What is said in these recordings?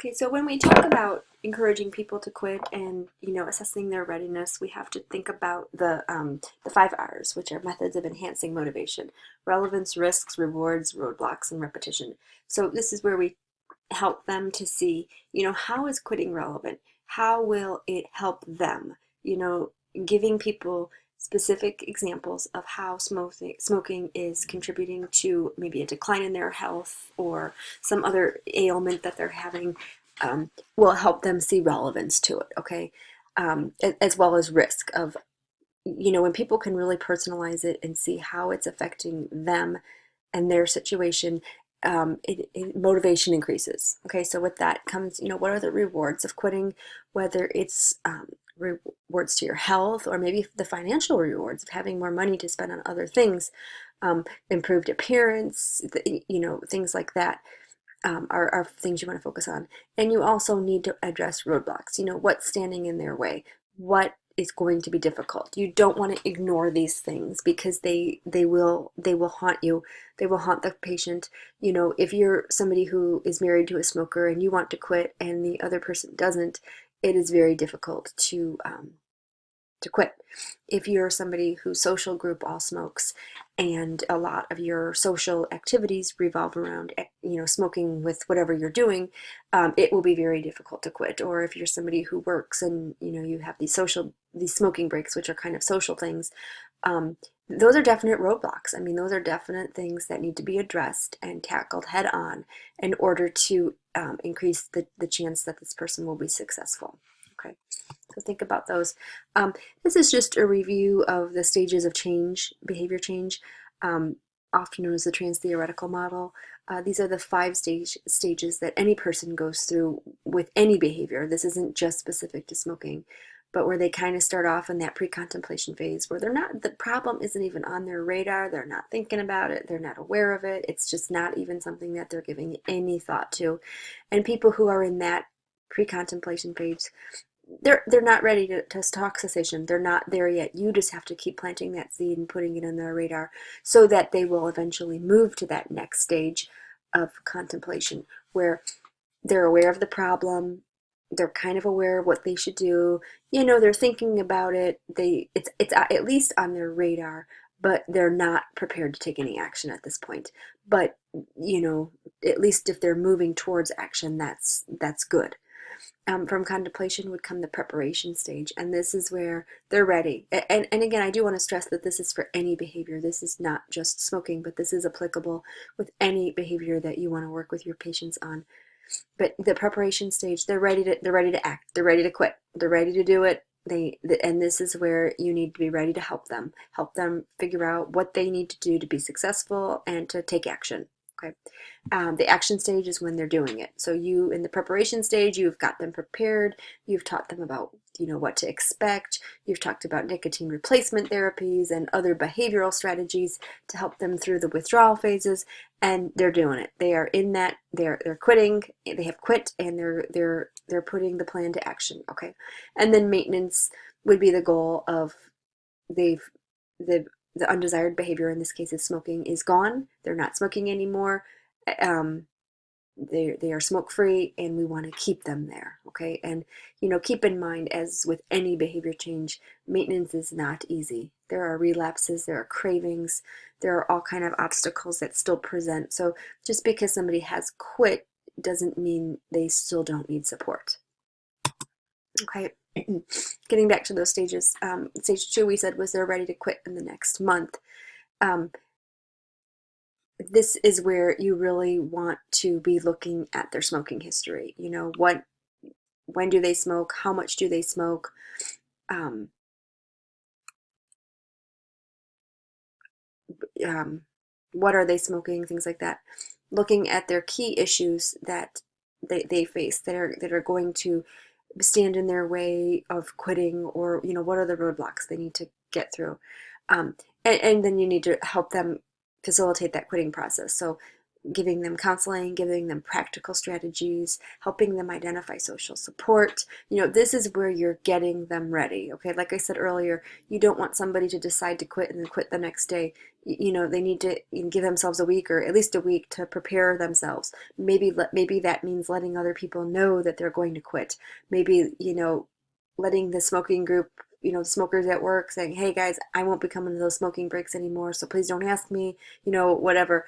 Okay, so when we talk about encouraging people to quit and assessing their readiness, we have to think about the 5 R's, which are methods of enhancing motivation: relevance, risks, rewards, roadblocks, and repetition. So this is where we help them to see, how is quitting relevant? How will it help them? Giving people specific examples of how smoking is contributing to maybe a decline in their health or some other ailment that they're having, will help them see relevance to it, okay? As well as risk of, when people can really personalize it and see how it's affecting them and their situation, motivation increases. Okay, so with that comes, what are the rewards of quitting, whether it's rewards to your health or maybe the financial rewards of having more money to spend on other things, improved appearance, things like that. Are things you want to focus on. And you also need to address roadblocks. What's standing in their way? What is going to be difficult? You don't want to ignore these things because they will haunt you. They will haunt the patient. If you're somebody who is married to a smoker and you want to quit and the other person doesn't, it is very difficult to quit. If you're somebody whose social group all smokes and a lot of your social activities revolve around smoking with whatever you're doing, it will be very difficult to quit. Or if you're somebody who works and you have these smoking breaks, which are kind of social things, those are definite roadblocks. I mean, those are definite things that need to be addressed and tackled head on in order to increase the chance that this person will be successful. Okay, so think about those. This is just a review of the stages of change, behavior change, often known as the trans-theoretical model. These are the 5 stages that any person goes through with any behavior. This isn't just specific to smoking, but where they kind of start off in that pre-contemplation phase where the problem isn't even on their radar, they're not thinking about it, they're not aware of it, it's just not even something that they're giving any thought to. And people who are in that pre-contemplation phase, they're not ready to talk cessation. They're not there yet. You just have to keep planting that seed and putting it on their radar so that they will eventually move to that next stage of contemplation where they're aware of the problem. They're kind of aware of what they should do. They're thinking about it. It's at least on their radar, but they're not prepared to take any action at this point. But at least if they're moving towards action, that's good. From contemplation would come the preparation stage, and this is where they're ready. And again, I do want to stress that this is for any behavior. This is not just smoking, but this is applicable with any behavior that you want to work with your patients on. But the preparation stage, they're ready to act. They're ready to quit. They're ready to do it. And this is where you need to be ready to help them figure out what they need to do to be successful and to take action. Okay. The action stage is when they're doing it. So in the preparation stage, you've got them prepared. You've taught them about, what to expect. You've talked about nicotine replacement therapies and other behavioral strategies to help them through the withdrawal phases, and they're doing it. They are in that. They're quitting. They have quit, and they're putting the plan to action. Okay, and then maintenance would be the goal of the undesired behavior, in this case is smoking, is gone. They're not smoking anymore. They are smoke free, and we want to keep them there. Okay, and keep in mind, as with any behavior change, maintenance is not easy. There are relapses, there are cravings, there are all kind of obstacles that still present. So just because somebody has quit doesn't mean they still don't need support. Okay, getting back to those stages, stage 2 we said was they're ready to quit in the next month. This is where you really want to be looking at their smoking history. When do they smoke? How much do they smoke? What are they smoking? Things like that. Looking at their key issues that they face that are going to stand in their way of quitting, or what are the roadblocks they need to get through, and then you need to help them facilitate that quitting process. So giving them counseling, giving them practical strategies, helping them identify social support. This is where you're getting them ready. Okay, like I said earlier, you don't want somebody to decide to quit and then quit the next day. They need to give themselves a week, or at least a week, to prepare themselves. Maybe that means letting other people know that they're going to quit. Maybe, letting the smoking group, the smokers at work, saying, hey guys, I won't be coming to those smoking breaks anymore, so please don't ask me, whatever.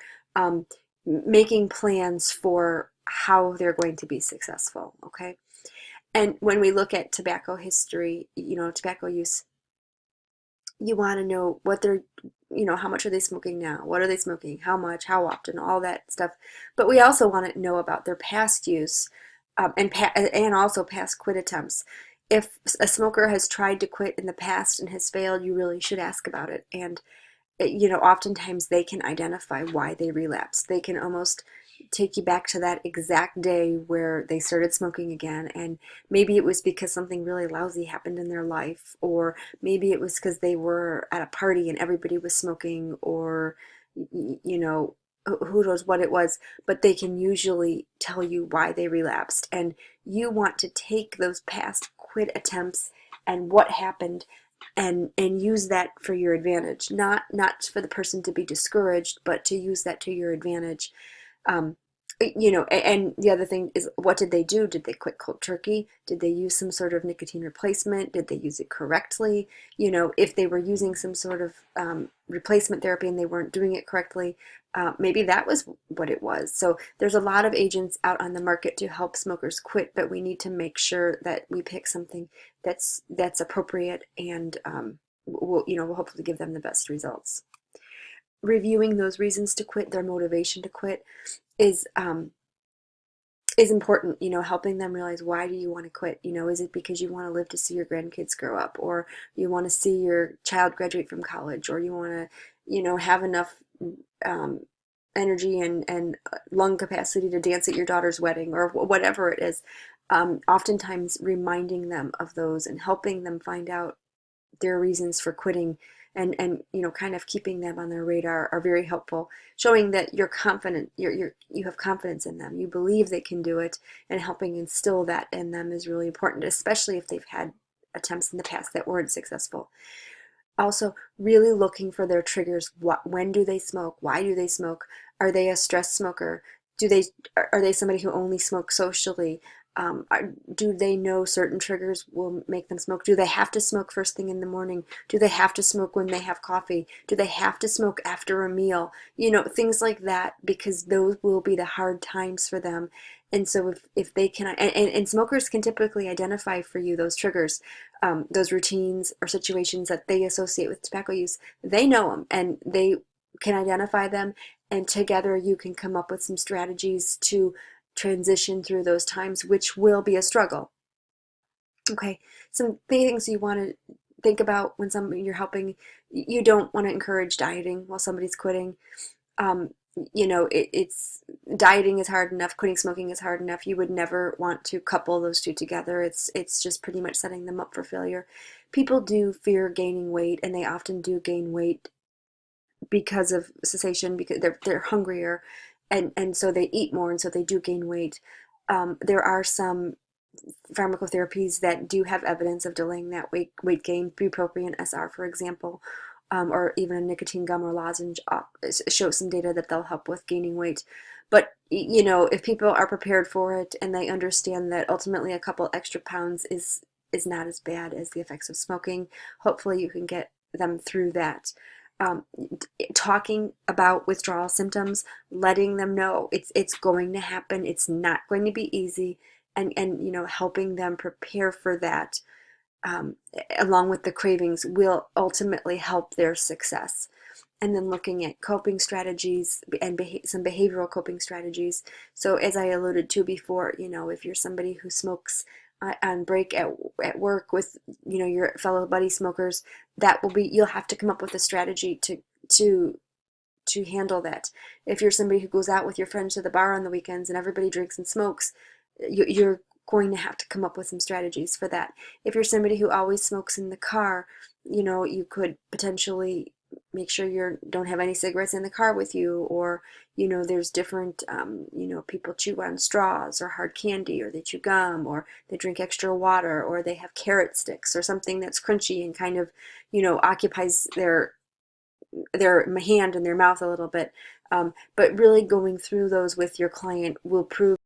Making plans for how they're going to be successful, okay? And when we look at tobacco history, tobacco use, you want to know what they're, how much are they smoking now? What are they smoking? How much? How often? All that stuff. But we also want to know about their past use, and also past quit attempts. If a smoker has tried to quit in the past and has failed, you really should ask about it. And oftentimes they can identify why they relapsed. They can almost take you back to that exact day where they started smoking again, and maybe it was because something really lousy happened in their life, or maybe it was because they were at a party and everybody was smoking, or who knows what it was, but they can usually tell you why they relapsed. And you want to take those past quit attempts and what happened, and use that for your advantage, not for the person to be discouraged, but to use that to your advantage. um, and the other thing is, what did they do? Did they quit cold turkey? Did they use some sort of nicotine replacement? Did they use it correctly? If they were using some sort of replacement therapy and they weren't doing it correctly, maybe that was what it was. So there's a lot of agents out on the market to help smokers quit, but we need to make sure that we pick something that's appropriate, and we'll hopefully give them the best results. Reviewing those reasons to quit, their motivation to quit, is important. Helping them realize, why do you want to quit? Is it because you want to live to see your grandkids grow up, or you want to see your child graduate from college, or you want to have enough um, energy and lung capacity to dance at your daughter's wedding, or whatever it is. Oftentimes reminding them of those and helping them find out their reasons for quitting, and kind of keeping them on their radar, are very helpful. Showing that you're confident, you have confidence in them, you believe they can do it, and helping instill that in them is really important, especially if they've had attempts in the past that weren't successful. Also, really looking for their triggers. When do they smoke? Why do they smoke? Are they a stress smoker? Are they somebody who only smokes socially? Do they know certain triggers will make them smoke? Do they have to smoke first thing in the morning? Do they have to smoke when they have coffee? Do they have to smoke after a meal? Things like that, because those will be the hard times for them. And so if they can, and smokers can typically identify for you those triggers, those routines or situations that they associate with tobacco use. They know them, and they can identify them, and together you can come up with some strategies to transition through those times, which will be a struggle. Okay, some things you want to think about when you're helping. You don't want to encourage dieting while somebody's quitting. um, it's dieting is hard enough, quitting smoking is hard enough. You would never want to couple those two together. It's just pretty much setting them up for failure. People do fear gaining weight, and they often do gain weight because of cessation, because they're hungrier, and so they eat more, and so they do gain weight. There are some pharmacotherapies that do have evidence of delaying that weight gain. Bupropion SR, for example, or even a nicotine gum or lozenge, shows some data that they'll help with gaining weight. But if people are prepared for it and they understand that ultimately a couple extra pounds is not as bad as the effects of smoking, hopefully you can get them through that. Um, Talking about withdrawal symptoms, letting them know it's going to happen. It's not going to be easy, and helping them prepare for that, um, along with the cravings, will ultimately help their success. And then looking at coping strategies and some behavioral coping strategies. So as I alluded to before, if you're somebody who smokes on break at work with your fellow buddy smokers, you'll have to come up with a strategy to handle that. If you're somebody who goes out with your friends to the bar on the weekends and everybody drinks and smokes, you're going to have to come up with some strategies for that. If you're somebody who always smokes in the car, you could potentially make sure you don't have any cigarettes in the car with you, or there's different people chew on straws or hard candy, or they chew gum, or they drink extra water, or they have carrot sticks or something that's crunchy and kind of occupies their hand and their mouth a little bit. But really going through those with your client will prove